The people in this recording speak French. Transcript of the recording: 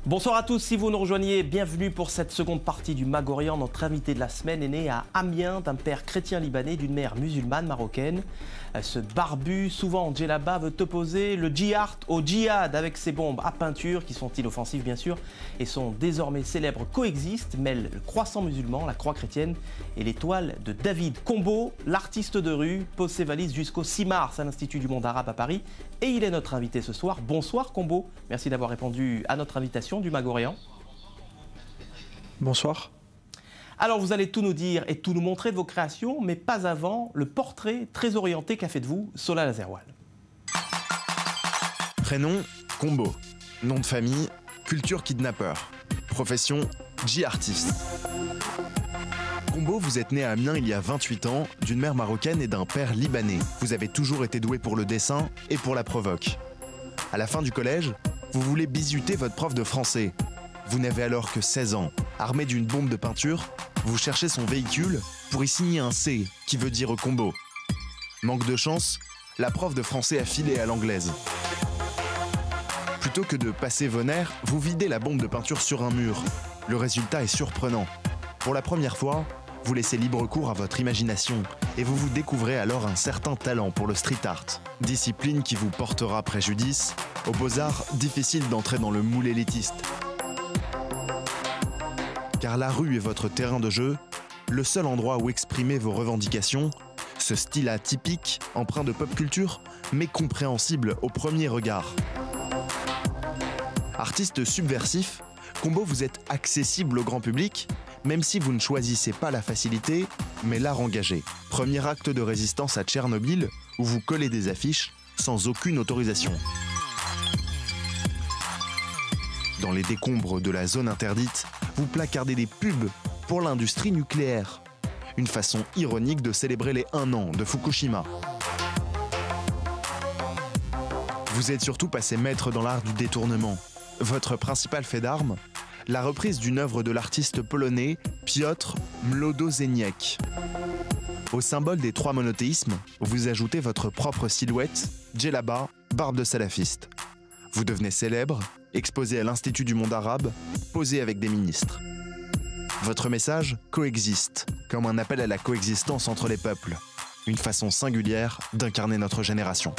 Bonsoir à tous, si vous nous rejoignez, bienvenue pour cette seconde partie du Mag-Orient. Notre invité de la semaine est né à Amiens d'un père chrétien libanais, d'une mère musulmane marocaine. Ce barbu, souvent en djellaba, veut opposer le djihad au djihad avec ses bombes à peinture, qui sont inoffensives bien sûr, et son désormais célèbre coexiste, mêle le croissant musulman, la croix chrétienne et l'étoile de David. Combo, l'artiste de rue, pose ses valises jusqu'au 6 mars à l'Institut du monde arabe à Paris, et il est notre invité ce soir. Bonsoir Combo, merci d'avoir répondu à notre invitation du Mag-Orient. Bonsoir. Alors vous allez tout nous dire et tout nous montrer de vos créations, mais pas avant le portrait très orienté qu'a fait de vous Solal Azerwal. Prénom, Combo. Nom de famille, culture kidnappeur. Profession, J-artiste. Combo, vous êtes né à Amiens il y a 28 ans, d'une mère marocaine et d'un père libanais. Vous avez toujours été doué pour le dessin et pour la provoque. À la fin du collège, vous voulez bisuter votre prof de français. Vous n'avez alors que 16 ans. Armé d'une bombe de peinture, vous cherchez son véhicule pour y signer un C, qui veut dire combo. Manque de chance, la prof de français a filé à l'anglaise. Plutôt que de passer vos nerfs, vous videz la bombe de peinture sur un mur. Le résultat est surprenant. Pour la première fois, vous laissez libre cours à votre imagination et vous vous découvrez alors un certain talent pour le street art. Discipline qui vous portera préjudice. Aux Beaux-Arts, difficile d'entrer dans le moule élitiste. Car la rue est votre terrain de jeu, le seul endroit où exprimer vos revendications, ce style atypique, empreint de pop culture, mais compréhensible au premier regard. Artiste subversif, Combo, vous êtes accessible au grand public, même si vous ne choisissez pas la facilité, mais l'art engagé. Premier acte de résistance à Tchernobyl, où vous collez des affiches sans aucune autorisation. Dans les décombres de la zone interdite, vous placardez des pubs pour l'industrie nucléaire. Une façon ironique de célébrer les 1 an de Fukushima. Vous êtes surtout passé maître dans l'art du détournement. Votre principal fait d'armes, la reprise d'une œuvre de l'artiste polonais Piotr Młodozeniec. Au symbole des 3 monothéismes, vous ajoutez votre propre silhouette, djellaba, barbe de salafiste. Vous devenez célèbre, exposé à l'Institut du monde arabe, posé avec des ministres. Votre message coexiste, comme un appel à la coexistence entre les peuples. Une façon singulière d'incarner notre génération.